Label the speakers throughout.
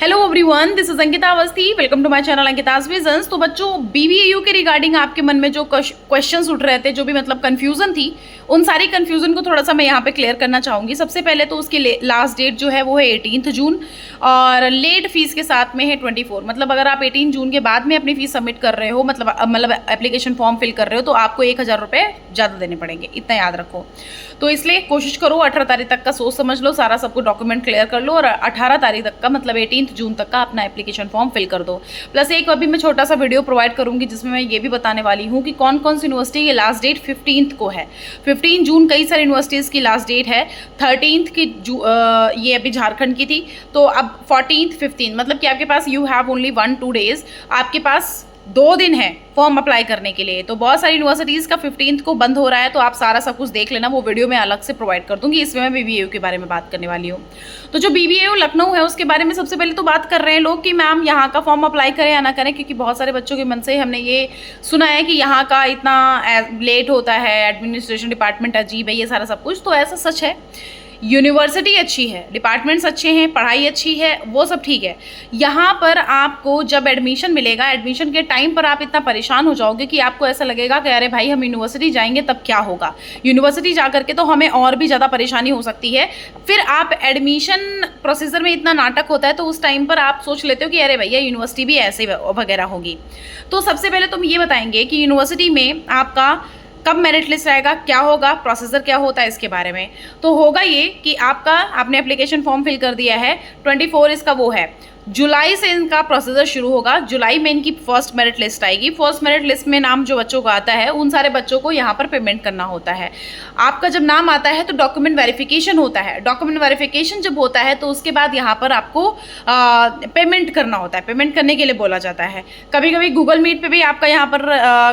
Speaker 1: Hello everyone, this is Ankita Awasthi. Welcome to my channel Ankita's visions. तो बच्चों, BBAU के regarding आपके मन में जो क्वेश्चंस उठ रहे थे, जो भी मतलब कंफ्यूजन थी, उन सारी कंफ्यूजन को थोड़ा सा मैं यहाँ पे क्लियर करना चाहूँगी। सबसे पहले तो उसकी लास्ट डेट जो है वो है 18 जून और लेट फीस के साथ में है 24। मतलब अगर आप 18 जून के बाद में अपनी फीस सबमिट कर रहे हो, मतलब एप्लीकेशन फॉर्म फिल कर रहे हो, तो आपको 1000 रुपये ज़्यादा देने पड़ेंगे, इतना याद रखो। तो इसलिए कोशिश करो 18 तारीख तक का सोच समझ लो, सारा सबको डॉक्यूमेंट क्लियर कर लो और 18 तारीख तक का मतलब 18 जून तक का अपना एप्लीकेशन फॉर्म फिल कर दो। प्लस एक अभी मैं छोटा सा वीडियो प्रोवाइड करूंगी जिसमें मैं ये भी बताने वाली हूँ कि कौन कौन सी यूनिवर्सिटी की लास्ट डेट 15 को है। 15 जून कई सारी यूनिवर्सिटीज़ की लास्ट डेट है। 13 की ये अभी झारखंड की थी, तो अब 14, 15 मतलब कि आपके पास यू हैव ओनली 1-2 डेज, आपके पास 2 दिन है फॉर्म अप्लाई करने के लिए। तो बहुत सारी यूनिवर्सिटीज़ का 15 को बंद हो रहा है, तो आप सारा सब कुछ देख लेना, वो वीडियो मैं अलग से प्रोवाइड कर दूंगी। इसमें मैं बीबीएयू के बारे में बात करने वाली हूँ। तो जो बीबीएयू लखनऊ है उसके बारे में सबसे पहले तो बात कर रहे हैं लोग कि मैम यहाँ का फॉर्म अप्लाई करें या ना करें, क्योंकि बहुत सारे बच्चों के मन से हमने ये सुना है कि यहाँ का इतना लेट होता है, एडमिनिस्ट्रेशन डिपार्टमेंट अजीब है, ये सारा सब कुछ। तो ऐसा सच है, यूनिवर्सिटी अच्छी है, डिपार्टमेंट्स अच्छे हैं, पढ़ाई अच्छी है, वो सब ठीक है। यहाँ पर आपको जब एडमिशन मिलेगा, एडमिशन के टाइम पर आप इतना परेशान हो जाओगे कि आपको ऐसा लगेगा कि अरे भाई हम यूनिवर्सिटी जाएंगे तब क्या होगा, यूनिवर्सिटी जा करके तो हमें और भी ज़्यादा परेशानी हो सकती है। फिर आप एडमिशन प्रोसीजर में इतना नाटक होता है, तो उस टाइम पर आप सोच लेते हो कि अरे भैया यूनिवर्सिटी भी ऐसे वगैरह होगी। तो सबसे पहले तुम ये बताएंगे कि यूनिवर्सिटी में आपका कब मेरिट लिस्ट आएगा, क्या होगा, प्रोसीजर क्या होता है, इसके बारे में। तो होगा ये कि आपने एप्लीकेशन फॉर्म फिल कर दिया है, 24 इसका वो है, जुलाई से इनका प्रोसीजर शुरू होगा। जुलाई में इनकी फर्स्ट मेरिट लिस्ट आएगी। फर्स्ट मेरिट लिस्ट में नाम जो बच्चों को आता है, उन सारे बच्चों को यहाँ पर पेमेंट करना होता है। आपका जब नाम आता है तो डॉक्यूमेंट वेरिफिकेशन होता है। डॉक्यूमेंट वेरिफिकेशन जब होता है तो उसके बाद यहाँ पर आपको पेमेंट करना होता है। पेमेंट करने के लिए बोला जाता है। कभी कभी गूगल मीट पर भी आपका यहाँ पर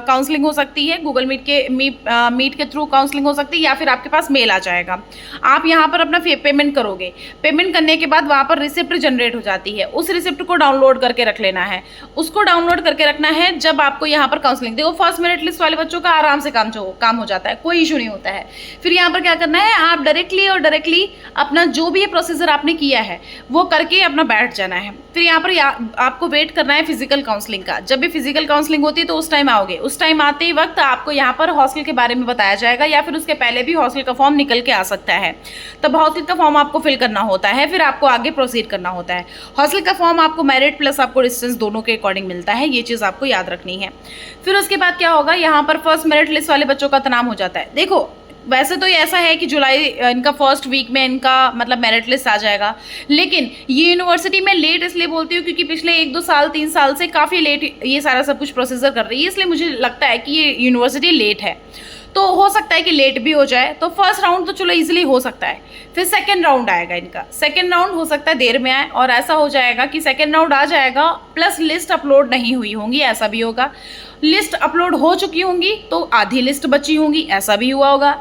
Speaker 1: काउंसलिंग हो सकती है। गूगल मीट के थ्रू काउंसलिंग हो सकती है, या फिर आपके पास मेल आ जाएगा। आप यहाँ पर अपना पेमेंट करोगे। पेमेंट करने के बाद वहाँ पर रिसिप्ट जनरेट हो जाती है। उस रिसिप्ट को डाउनलोड करके रख लेना है। उसको डाउनलोड करके रखना है जब आपको यहाँ पर काउंसलिंग। देखो, फर्स्ट मेरिट लिस्ट वाले बच्चों का आराम से काम हो जाता है, कोई इशू नहीं होता है। फिर यहाँ पर क्या करना है, आप डायरेक्टली अपना जो भी ये प्रोसीजर आपने किया है वो करके अपना बैठ जाना है। फिर यहाँ पर आपको वेट करना है फिजिकल काउंसलिंग का। जब भी फिजिकल काउंसलिंग होती है तो उस टाइम आओगे। उस टाइम आते ही वक्त आपको यहाँ पर हॉस्टल के बारे में बताया जाएगा, या फिर उसके पहले भी हॉस्टल का फॉर्म निकल के आ सकता है। तब हॉस्टल का फॉर्म आपको फिल करना होता है, फिर आपको आगे प्रोसीड करना होता है। हॉस्टल का फॉर्म आपको मेरिट प्लस आपको डिस्टेंस दोनों के अकॉर्डिंग मिलता है, ये चीज़ आपको याद रखनी है। फिर उसके बाद क्या होगा, यहाँ पर फर्स्ट मेरिट लिस्ट वाले बच्चों का नाम हो जाता है। देखो, वैसे तो ये ऐसा है कि जुलाई इनका फर्स्ट वीक में इनका मतलब मेरिट लिस्ट आ जाएगा, लेकिन ये यूनिवर्सिटी में लेट इसलिए बोलती हूँ क्योंकि पिछले 1-2 साल 3 साल से काफ़ी लेट ये सारा सब कुछ प्रोसीजर कर रही है, इसलिए मुझे लगता है कि ये यूनिवर्सिटी लेट है। तो हो सकता है कि लेट भी हो जाए। तो फर्स्ट राउंड तो चलो इजीली हो सकता है। फिर सेकंड राउंड आएगा इनका। सेकंड राउंड हो सकता है देर में आए, और ऐसा हो जाएगा कि सेकंड राउंड आ जाएगा प्लस लिस्ट अपलोड नहीं हुई होंगी, ऐसा भी होगा। लिस्ट अपलोड हो चुकी होंगी तो आधी लिस्ट बची होंगी, ऐसा भी हुआ होगा।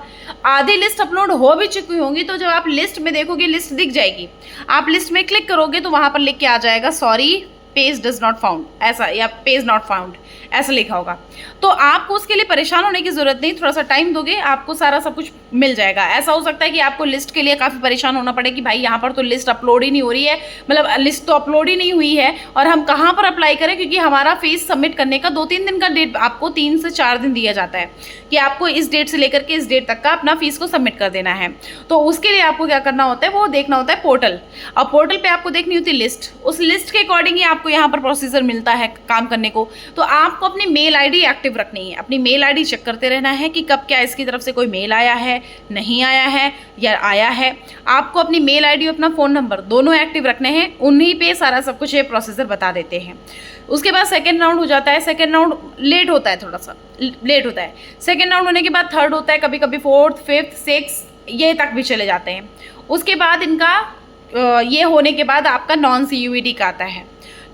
Speaker 1: आधी लिस्ट अपलोड हो भी चुकी होंगी तो जब आप लिस्ट में देखोगे, लिस्ट दिख जाएगी, आप लिस्ट में क्लिक करोगे तो वहाँ पर लिख के आ जाएगा sorry page does not found, ऐसा, या पेज नॉट फाउंड ऐसा लिखा होगा। तो आपको उसके लिए परेशान होने की ज़रूरत नहीं, थोड़ा सा टाइम दोगे आपको सारा सब कुछ मिल जाएगा। ऐसा हो सकता है कि आपको लिस्ट के लिए काफ़ी परेशान होना पड़े कि भाई यहाँ पर तो लिस्ट अपलोड ही नहीं हो रही है, मतलब लिस्ट तो अपलोड ही नहीं हुई है और हम कहाँ पर अप्लाई करें, क्योंकि हमारा फीस सबमिट करने का 2-3 दिन का डेट, आपको 3 से 4 दिन दिया जाता है कि आपको इस डेट से लेकर के इस डेट तक का अपना फीस को सबमिट कर देना है। तो उसके लिए आपको क्या करना होता है, वो देखना होता है पोर्टल। और पोर्टल पर आपको देखनी होती है लिस्ट। उस लिस्ट के अकॉर्डिंग ही आपको यहाँ पर प्रोसीजर मिलता है काम करने को। तो आपको अपनी मेल आईडी एक्टिव रखनी है। अपनी मेल आईडी चेक करते रहना है कि कब क्या इसकी तरफ से कोई मेल आया है, नहीं आया है या आया है। आपको अपनी मेल आईडी और अपना फ़ोन नंबर दोनों एक्टिव रखने हैं, उन्हीं पे सारा सब कुछ ये प्रोसीजर बता देते हैं। उसके बाद सेकेंड राउंड हो जाता है। सेकेंड राउंड लेट होता है, थोड़ा सा लेट होता है। सेकेंड राउंड होने के बाद थर्ड होता है, कभी कभी फोर्थ, फिफ्थ, सिक्स ये तक भी चले जाते हैं। उसके बाद इनका ये होने के बाद आपका नॉन CUET का आता है।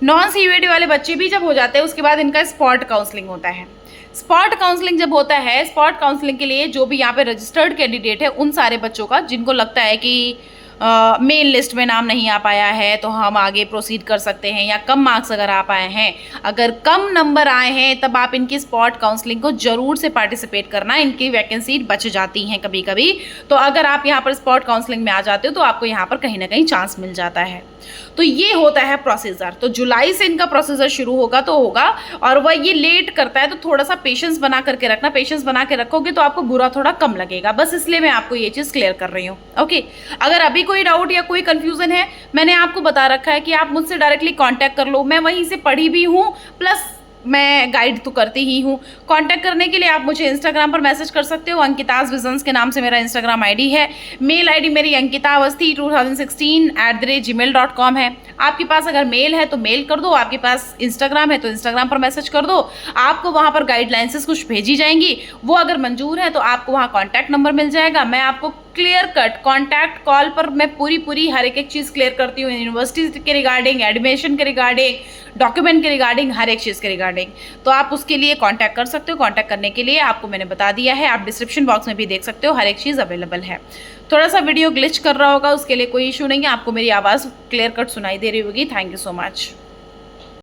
Speaker 1: नॉन CUET वाले बच्चे भी जब हो जाते हैं उसके बाद इनका स्पॉट काउंसलिंग होता है। स्पॉट काउंसलिंग जब होता है, स्पॉट काउंसलिंग के लिए जो भी यहाँ पे रजिस्टर्ड कैंडिडेट है उन सारे बच्चों का जिनको लगता है कि मेन लिस्ट में नाम नहीं आ पाया है तो हम आगे प्रोसीड कर सकते हैं, या कम मार्क्स अगर आ पाए हैं, अगर कम नंबर आए हैं, तब आप इनकी स्पॉट काउंसलिंग को जरूर से पार्टिसिपेट करना। इनकी वैकेंसी बच जाती हैं कभी कभी, तो अगर आप यहाँ पर स्पॉट काउंसलिंग में आ जाते हो तो आपको यहाँ पर कहीं ना कहीं चांस मिल जाता है। तो ये होता है प्रोसीजर। तो जुलाई से इनका प्रोसीजर शुरू होगा तो होगा, और वह ये लेट करता है तो थोड़ा सा पेशेंस बना करके रखना। पेशेंस बना के रखोगे तो आपको बुरा थोड़ा कम लगेगा, बस इसलिए मैं आपको ये चीज़ क्लियर कर रही हूँ। ओके, अगर अभी कोई डाउट या कोई कंफ्यूजन है, मैंने आपको बता रखा है कि आप मुझसे डायरेक्टली कांटेक्ट कर लो। मैं वहीं से पढ़ी भी हूँ, प्लस मैं गाइड तो करती ही हूँ। कांटेक्ट करने के लिए आप मुझे इंस्टाग्राम पर मैसेज कर सकते हो, अंकिताज विजन्स के नाम से मेरा इंस्टाग्राम आईडी है। मेल आईडी मेरी ankitaawasthi2016@gmail.com है। आपके पास अगर मेल है तो मेल कर दो, आपके पास इंस्टाग्राम है तो इंस्टाग्राम पर मैसेज कर दो। आपको वहाँ पर गाइडलाइंसेस कुछ भेजी जाएंगी, वो अगर मंजूर है तो आपको वहाँ कॉन्टैक्ट नंबर मिल जाएगा। मैं आपको क्लियर कट कॉन्टैक्ट कॉल पर मैं पूरी हर एक चीज़ क्लियर करती हूँ, यूनिवर्सिटी के रिगार्डिंग, एडमिशन के रिगार्डिंग, डॉक्यूमेंट के रिगार्डिंग, हर एक चीज़ के रिगार्डिंग। तो आप उसके लिए कांटेक्ट कर सकते हो। कांटेक्ट करने के लिए आपको मैंने बता दिया है, आप डिस्क्रिप्शन बॉक्स में भी देख सकते हो, हर एक चीज़ अवेलेबल है। थोड़ा सा वीडियो ग्लिच कर रहा होगा, उसके लिए कोई इशू नहीं है, आपको मेरी आवाज़ क्लियर कट सुनाई दे रही होगी। Thank you so much.